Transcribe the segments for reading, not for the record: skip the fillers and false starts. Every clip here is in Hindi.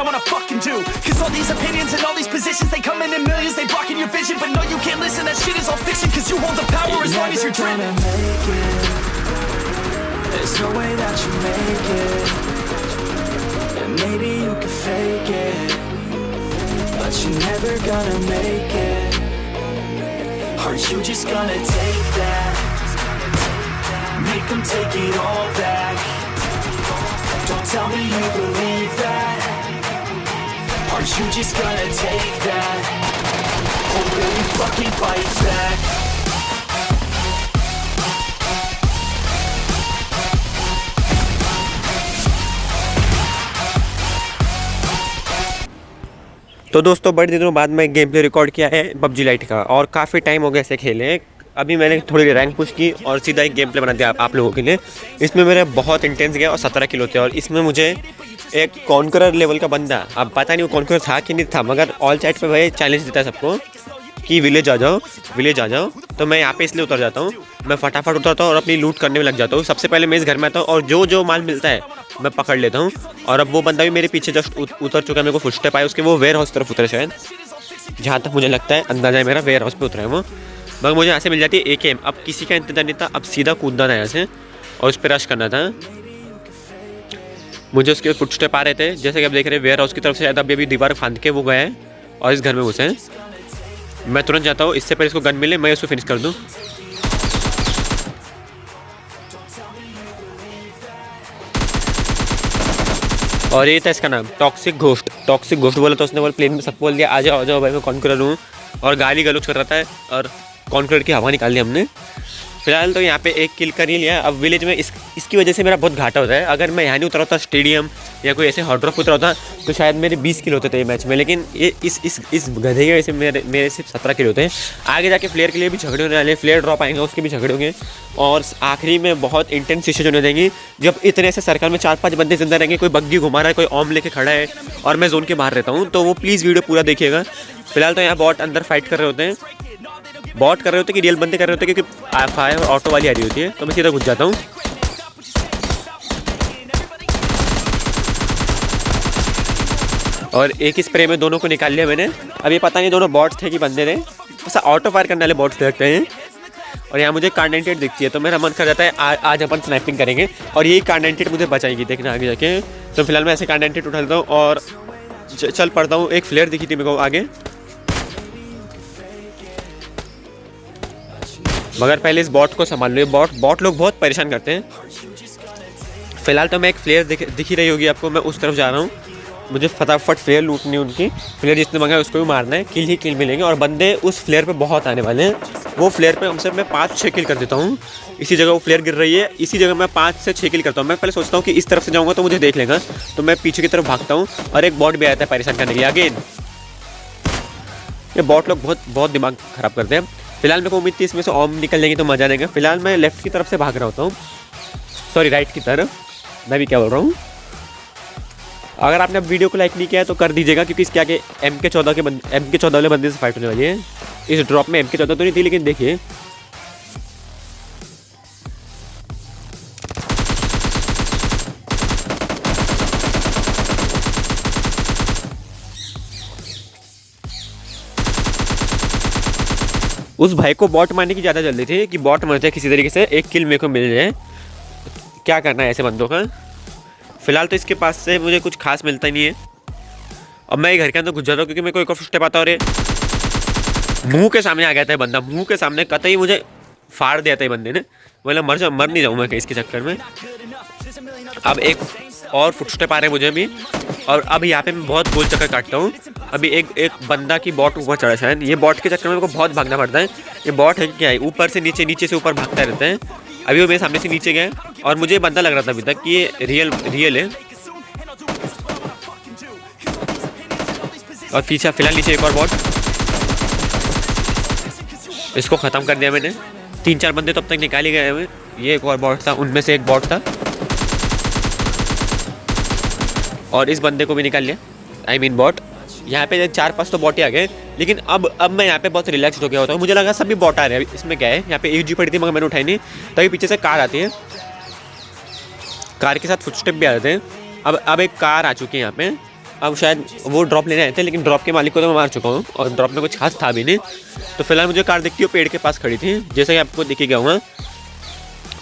I wanna fucking do. Cause all these opinions and all these positions, they come in millions, they blocking your vision. But no, you can't listen, that shit is all fiction. Cause you hold the power as long as you're dreaming. Make it. There's no way that you make it. And maybe you can fake it, but you're never gonna make it. Aren't you just gonna take that? Make them take it all back. Don't tell me you believe that. Aren't you just gonna take that? Or really fucking fight back? तो दोस्तों बड़े दिनों बाद मैं गेम प्ले रिकॉर्ड किया है PUBG लाइट का, और काफ़ी टाइम हो गया ऐसे खेले। अभी मैंने थोड़ी रैंक पुश की और सीधा एक गेम प्ले बना दिया आप लोगों के लिए। इसमें मेरे बहुत इंटेंस गया और 17 किलो थे, और इसमें मुझे एक कॉन्करर लेवल का बंदा, अब पता नहीं वो कॉन्करर था कि नहीं था, मगर ऑल चैट पे भाई चैलेंज देता है सबको कि विलेज आ जाओ, विलेज आ जाओ। तो मैं यहाँ पे इसलिए उतर जाता हूँ, मैं फटाफट उतरता हूँ और अपनी लूट करने में लग जाता हूँ। सबसे पहले मैं इस घर में आता हूँ और जो माल मिलता है मैं पकड़ लेता हूँ। और अब वो बंदा भी मेरे पीछे जस्ट उतर चुका है, मेरे को फुटस्टेप आए उसके, वो वेयर हाउस तरफ उतरे शायद, जहाँ तक मुझे लगता है, अंदाजा है मेरा, वेयर हाउस पे उतरा है वो। मगर मुझे यहाँ से मिल जाती है AKM। अब किसी का इंतजार नहीं था, अब सीधा कूदना था यहाँ से और उस पर रश करना था। मुझे उसके फुटस्टेप आ रहे थे, जैसे कि आप देख रहे हैं वेयर हाउस की तरफ से शायद अभी दीवार फांद के वो गए हैं और इस घर में घुसे हैं। मैं तुरंत जाता हूँ, इससे पहले इसको गन मिले मैं उसको फिनिश कर दूँ। और ये था इसका नाम, टॉक्सिक घोस्ट। टॉक्सिक घोस्ट बोला तो उसने बोल प्लेन में सबको बोल दिया आ जाओ भाई मैं कॉन्करर हूँ, और गाली गलौज कर रहा था और कॉन्करर की हवा निकाल ली हमने। फिलहाल तो यहाँ पे एक किल कर ही लिया। अब विलेज में इसकी वजह से मेरा बहुत घाटा होता है। अगर मैं यहाँ नहीं उतरा होता स्टेडियम या कोई ऐसे हॉट ड्रॉप उतरा होता तो शायद मेरे 20 किल होते थे मैच में, लेकिन ये इस गधे के वजह से मेरे सिर्फ 17 किल होते हैं। आगे जाके फ्लेयर के लिए भी झगड़े होने वाले, फ्लेयर ड्रॉप आएंगे उसके भी झगड़े होंगे, और आखिरी में बहुत इंटेंस सिचुएशन होने देंगी जब इतने से सर्कल में 4-5 बंदे जिंदा रहेंगे, कोई बग्गी घुमा रहा है, कोई ऑम लेके खड़ा है और मैं जोन के बाहर रहता हूँ। तो वो प्लीज़ वीडियो पूरा देखिएगा। फिलहाल तो यहाँ बॉट अंदर फाइट कर रहे होते हैं, बॉट कर रहे होते हैं कि रियल बंदे कर रहे होते हैं, क्योंकि फायर ऑटो वाली आ रही होती है। तो मैं सीधा घुस जाता हूँ। और एक ही स्प्रे में दोनों को निकाल लिया मैंने। अब ये पता नहीं दोनों बॉट्स थे कि बंदे थे, ऐसा ऑटो फायर करने वाले बॉट्स लगते हैं। और यहाँ मुझे कार 98 दिखती है, तो मेरा मन कर जाता है आज अपन स्नाइपिंग करेंगे और यही कार 98 मुझे बचाएगी, देखना आगे जाके। तो फिलहाल मैं ऐसे कार 98 उठा लेता हूँ और चल पड़ता हूँ। एक फ्लेयर दिखी थी मेरे को आगे, मगर पहले इस बॉट को संभाल लो। बॉट लोग बहुत परेशान करते हैं। फिलहाल तो मैं एक फ्लेयर दिखी रही होगी आपको, मैं उस तरफ जा रहा हूँ। मुझे फटाफट फ्लेयर लूटनी है उनकी, फ्लेयर जिसने मंगा है उसको भी मारना है, किल ही किल मिलेंगे। और बंदे उस फ्लेयर पे बहुत आने वाले हैं, वो फ्लेयर पे हमसे मैं 5-6 किल कर देता हूँ। इसी जगह वो फ्लेयर गिर रही है, इसी जगह मैं 5 से 6 किल करता हूँ। मैं पहले सोचता हूँ कि इस तरफ से जाऊँगा तो मुझे देख लेगा, तो मैं पीछे की तरफ भागता हूँ और एक बॉट भी आता है परेशान करने के लिए। अगेन ये बॉट लोग बहुत दिमाग ख़राब करते हैं। फिलहाल मेरे को उम्मीद थी इसमें से ऑम निकल जाएंगे तो मजा आएगा। फिलहाल मैं लेफ्ट की तरफ से भाग रहा होता हूँ, सॉरी राइट की तरफ, मैं भी क्या बोल रहा हूँ। अगर आपने वीडियो को लाइक नहीं किया है तो कर दीजिएगा, क्योंकि इसके आगे MK14 वाले बंदे से फाइट होने वाली है। इस ड्रॉप में MK14 तो नहीं थी, लेकिन देखिए उस भाई को बॉट मारने की ज़्यादा जल्दी थी कि बॉट मर जाए किसी तरीके से, एक किल मेरे को मिल जाए। क्या करना है ऐसे बंदों का। फिलहाल तो इसके पास से मुझे कुछ खास मिलता ही नहीं है। अब मैं घर के अंदर घुस जाता हूँ, क्योंकि मेरे को एक और स्टेप आता है और ये मुंह के सामने आ गया था बंदा, मुंह के सामने कतई मुझे फाड़ दिया था बंदे ने। मतलब मर नहीं जाऊँ मैं इसके चक्कर में। अब एक और फुटस्टेप आ रहे हैं मुझे भी, और अब यहाँ पे मैं बहुत गोल चक्कर काटता हूँ। अभी एक बंदा की बॉट ऊपर चढ़ा शायद, ये बॉट के चक्कर में मेरे को बहुत भागना पड़ता है। ये बॉट है क्या है, ऊपर से नीचे, नीचे से ऊपर भागता रहता है। अभी वो मेरे सामने से नीचे गए और मुझे बंदा लग रहा था अभी तक कि ये रियल है। और पीछे फिलहाल नीचे एक और बॉट, इसको ख़त्म कर दिया मैंने। 3-4 बंदे तो अब तक निकाल ही गए हैं। ये एक और बॉट था, उनमें से एक बॉट था, और इस बंदे को भी निकाल लिया, आई मीन बॉट। यहाँ पे 4-5 तो बॉट ही आ गए, लेकिन अब मैं यहाँ पे बहुत रिलैक्स हो गया होता हूँ। मुझे लगा सभी बॉट आ रहे हैं। इसमें क्या है, यहाँ पे AUG पड़ी थी मगर मैंने उठाई नहीं, तभी पीछे से कार आती है, कार के साथ फुटस्टेप भी आ जाते हैं। अब एक कार आ चुकी है यहाँ पे, अब शायद वो ड्रॉप लेने आए थे, लेकिन ड्रॉप के मालिक को तो मैं मार चुका हूँ और ड्रॉप में कुछ खास था भी नहीं। तो फिलहाल मुझे कार दिखती है पेड़ के पास खड़ी थी, जैसे कि आपको दिख ही गया होगा।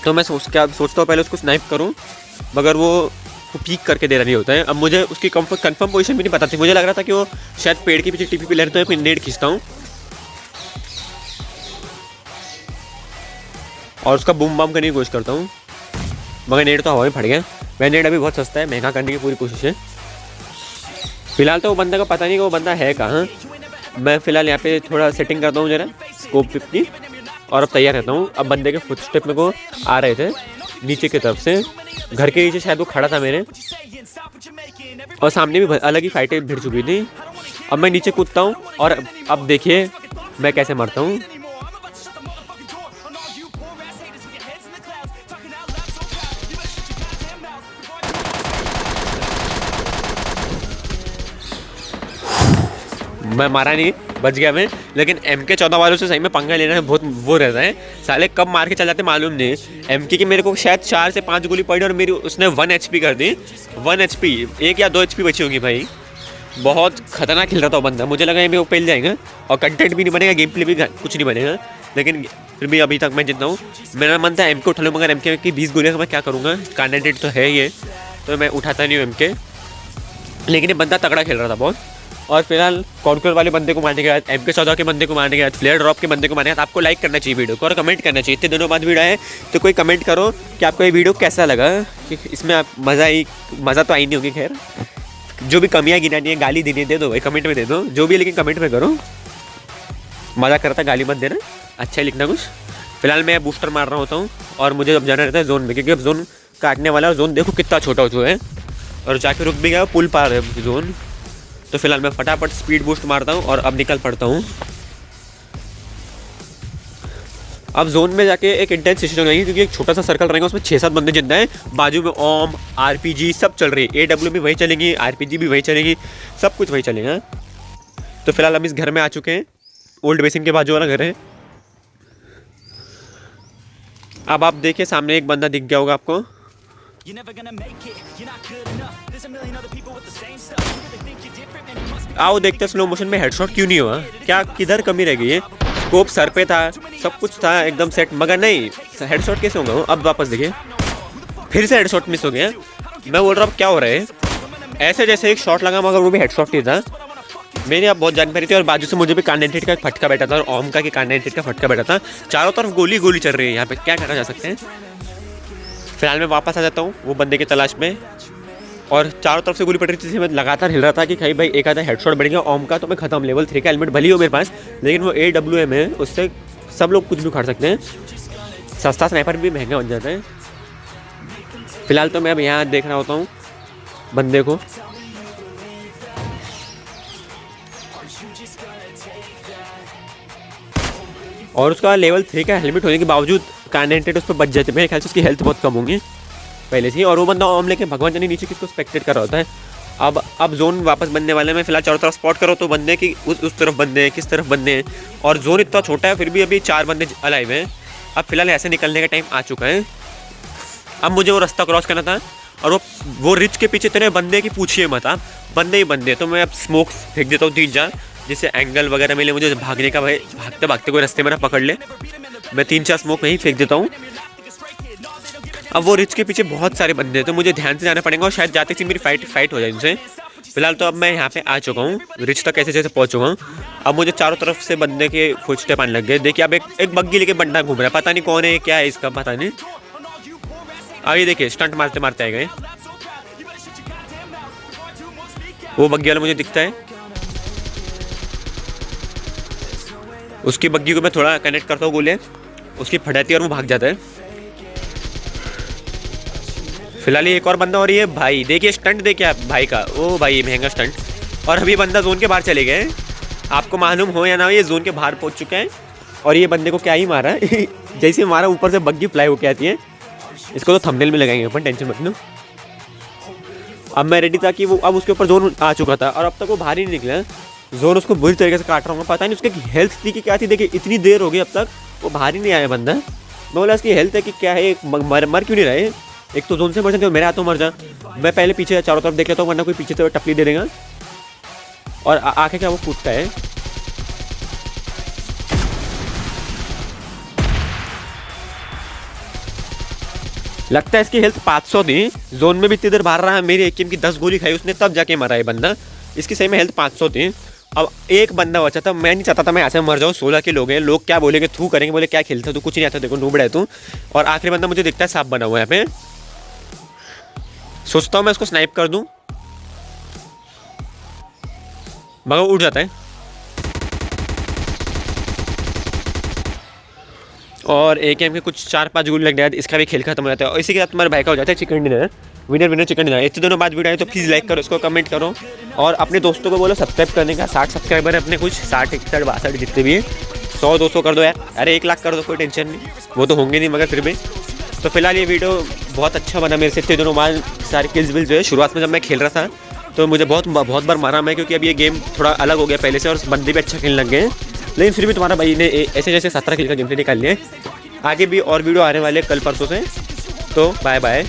तो मैं सोचता हूँ पहले उसको स्नाइप करूँ, मगर वो पीक करके दे रहा नहीं होता है। अब मुझे उसकी कंफर्म पोजीशन भी नहीं पता थी, मुझे लग रहा था कि वो शायद पेड़ के पीछे टीपी पे ले रहे, तो फिर नेट खींचता हूँ और उसका बूम बाम करने की कोशिश करता हूँ, मगर नेट तो हवा में फट गया। वह नेट अभी बहुत सस्ता है, महंगा करने की पूरी कोशिश है। फिलहाल तो वो बंदा का पता नहीं कि वो बंदा है कहाँ। मैं फ़िलहाल यहाँ पे थोड़ा सेटिंग करता हूँ जरा स्कोप की, और अब तैयार रहता हूँ। अब बंदे के फुटस्टेप में को आ रहे थे नीचे की तरफ से, घर के नीचे शायद वो खड़ा था मेरे, और सामने भी अलग ही फाइटें भिड़ चुकी थी। अब मैं नीचे कूदता हूँ और अब देखिए मैं कैसे मरता हूँ। मैं मारा नहीं, बच गया मैं, लेकिन MK14 वालों से सही में पंगा लेना है बहुत वो रहता है। साले कब मार के चल जाते मालूम नहीं। MK की मेरे को शायद 4 से 5 गोली पड़ी और मेरी उसने 1 HP कर दी। 1 HP, 1 या 2 HP बची होंगी भाई। बहुत खतरनाक खेल रहा था वो बंदा, मुझे लगा ये मेरे को पेल जाएगा और कंटेंट भी नहीं बनेगा, गेम प्ले भी कुछ नहीं बनेगा, लेकिन फिर भी अभी तक मैं जितना हूँ। मेरा मन था MK उठा लूँ, मगर MK की 20 गोलियाँ मैं क्या करूँगा, कैंडिडेट तो है ये, तो मैं उठाता नहीं हूँ MK। लेकिन ये बंदा तगड़ा खेल रहा था बहुत। और फिलहाल कॉन्कर वाले बंदे को मारने के बाद, MK14 के बंदे को मारने के बाद, फ्लेयर ड्रॉप के बंदे को मारने के बाद आपको लाइक करना चाहिए वीडियो को और कमेंट करना चाहिए। इतने दिनों बाद वीडियो है तो कोई कमेंट करो कि आपको ये वीडियो कैसा लगा, कि इसमें आप मज़ा तो आई नहीं होगी। खैर जो भी कमियाँ गिनानी है, गाली देनी है, दे दो भाई, कमेंट में दे दो जो भी, लेकिन कमेंट में करो। मज़ा करता, गाली मत देना, अच्छा ही लिखना कुछ। फिलहाल मैं बूस्टर मार रहा होता हूँ और मुझे अब जाना रहता है जोन में, क्योंकि अब जोन काटने वाला है। जोन देखो कितना छोटा हो चुका है और जाके रुक भी गया, पुल पार है जोन। तो फिलहाल मैं फटाफट स्पीड बूस्ट मारता हूँ और अब निकल पड़ता हूँ। अब जोन में जाके एक इंटेंस सिचुएशन रहेगी, क्योंकि एक छोटा सा सर्कल रहेगा, उसमें 6-7 बंदे जिंदा हैं, बाजू में ओम RPG सब चल रही है, AW भी वही चलेगी, RPG भी वही चलेगी, सब कुछ वही चलेगा। तो फिलहाल हम इस घर में आ चुके हैं, ओल्ड बेसिन के बाजू वाला घर है। अब आप देखिए सामने एक बंदा दिख गया होगा आपको। आओ देखते स्लो मोशन में हेडशॉट क्यों नहीं हुआ, क्या किधर कमी रह गई है। स्कोप सर पे था, सब कुछ था एकदम सेट, मगर नहीं हेडशॉट कैसे होगा। अब वापस देखिए फिर से हेडशॉट मिस हो गया। मैं बोल रहा हूँ क्या हो रहा है, ऐसे जैसे एक शॉट लगा मगर वो भी हेडशॉट नहीं था। मेरी अब बहुत जानकारी थी और बाजू से मुझे भी कार्नेटेड का फटका बैठा था और ओम का कि कार्नेटेड का फटका बैठा था। चारों तरफ गोली गोली चल रही है यहाँ पे, क्या करा जा सकते हैं। फिलहाल मैं वापस आ जाता हूँ वो बंदे की तलाश में, और चारों तरफ से गोली पड़ रही थी। मैं लगातार हिल रहा था कि कहीं भाई एक आधा हेडशॉट बढ़ गया ओम का तो मैं खत्म। लेवल 3 का हेलमेट भली हो मेरे पास, लेकिन वो AWM है, उससे सब लोग कुछ भी उखाड़ सकते हैं। सस्ता स्नाइपर भी महंगा बन जाता है। फिलहाल तो मैं अब यहाँ देख रहा होता हूँ बंदे को। और उसका लेवल 3 का हेलमेट होने के बावजूद कार्नेटेड उस पर बच जाते। मेरे ख्याल से उसकी हेल्थ बहुत कम होंगी पहले से ही। और वो बंदा ओम लेके भगवान जाने नीचे किसको स्पेक्टेट कर रहा होता है। अब जोन वापस बनने वाले में फिलहाल चारों तरफ स्पॉट करो तो बंदे की उस तरफ बंदे हैं, किस तरफ बंदे हैं। और जोन इतना छोटा है फिर भी अभी 4 बंदे अलाइव हैं। अब फिलहाल ऐसे निकलने का टाइम आ चुका है। अब मुझे वो रास्ता क्रॉस करना था और वो रिच के पीछे तेरे बंदे की पूछिए मत, आप बंदे ही बंदे। तो मैं अब स्मोक फेंक देता हूँ 3-4, जिससे एंगल वगैरह मिले मुझे भागने का। भाई भागते भागते कोई रास्ते में ना पकड़ ले, मैं 3-4 स्मोक में ही फेंक देता हूँ। अब वो रिच के पीछे बहुत सारे बंदे हैं तो मुझे ध्यान से जाना पड़ेगा और शायद जाते ही मेरी फाइट हो जाए इनसे। फिलहाल तो अब मैं यहाँ पे आ चुका हूँ, रिच तक कैसे जैसे पहुँच चुका हूँ। अब मुझे चारों तरफ से बंदे के फुटस्टेप आने लग गए। देखिए अब एक बग्गी लेके बंदा घूम रहा है, पता नहीं कौन है क्या है इसका, पता नहीं। अब ये देखिए स्टंट मारते मारते आए गए। वो बग्गी वाला मुझे दिखता है, उसकी बग्गी को मैं थोड़ा कनेक्ट करता हूँ गोले, उसकी फटाती है और वो भाग जाता है। फिलहाल ये एक और बंदा और ये भाई देखिए स्टंट देखिए आप भाई का, ओ भाई महंगा स्टंट। और अभी बंदा जोन के बाहर चले गए, आपको मालूम हो या ना हो ये जोन के बाहर पहुंच चुके हैं। और ये बंदे को क्या ही मारा जैसे मारा ऊपर से बग्गी फ्लाई होके आती है। इसको तो थंबनेल में लगाएंगे अपन, टेंशन मत लो। अब मैं रेडी था कि वो अब उसके ऊपर जोन आ चुका था और अब तक वो बाहर ही नहीं निकला। जोन उसको बुरी तरीके से काट रहा हूँ, पता नहीं उसकी हेल्थ थी कि क्या थी। देखिए इतनी देर हो गई अब तक वो बाहर ही नहीं आया बंदा। मैं बोला इसकी हेल्थ है कि क्या है, मर क्यों नहीं रहे। एक तो जोन से मर जाते हो, मेरे हाथों मर जा। मैं पहले पीछे चारों तरफ देख लेता हूँ वरना कोई पीछे से टपली दे देगा। और आके क्या वो कूदता है। लगता है इसकी हेल्थ 500 थी, जोन में भी इतनी देर मार रहा है, मेरी एकेम की 10 गोली खाई उसने तब जाके मरा है बंदा। इसकी सही में हेल्थ 500 थी। अब एक बंदा बचा था, मैं नहीं चाहता था मैं ऐसे मर जाऊँ। 16 के लोग हैं, लोग क्या बोलेंगे, थू करेंगे, बोले क्या खेलता तू, कुछ नहीं आता, देखो नूबड़ा है तू। और आखिरी बंदा मुझे दिखता है सांप बना हुआ है यहाँ पे। सोचता हूँ मैं उसको स्नाइप कर दूँ, मगर उठ जाता है। और एकेएम के कुछ 4-5 गोली लग जाए, इसका भी खेल खत्म हो जाता है। और इसी के साथ तुम्हारे भाई का हो जाता है chicken dinner, winner chicken dinner. इतने दोनों बाद वीडियो आए तो प्लीज़ लाइक करो, इसको कमेंट करो और अपने दोस्तों को बोलो सब्सक्राइब करने का। 60 सब्सक्राइबर है अपने, कुछ 60, 61, 62 जितने भी हैं। 100-200 कर दो यार, अरे 1 लाख कर दो, कोई टेंशन नहीं, वो तो होंगे नहीं मगर फिर भी। तो फिलहाल ये वीडियो बहुत अच्छा बना मेरे से। इतने दोनों बाद सारे किल्स विल्स जो है, शुरुआत में जब मैं खेल रहा था तो मुझे बहुत बार मारा मैं, क्योंकि अब ये गेम थोड़ा अलग हो गया पहले से और बंदे भी अच्छा खेलने लग गए हैं। लेकिन फिर भी तुम्हारा भाई ने ऐसे जैसे 17 किल का गेम प्ले निकाल लिया है। आगे भी और वीडियो आने वाले कल परसों से। तो बाय बाय।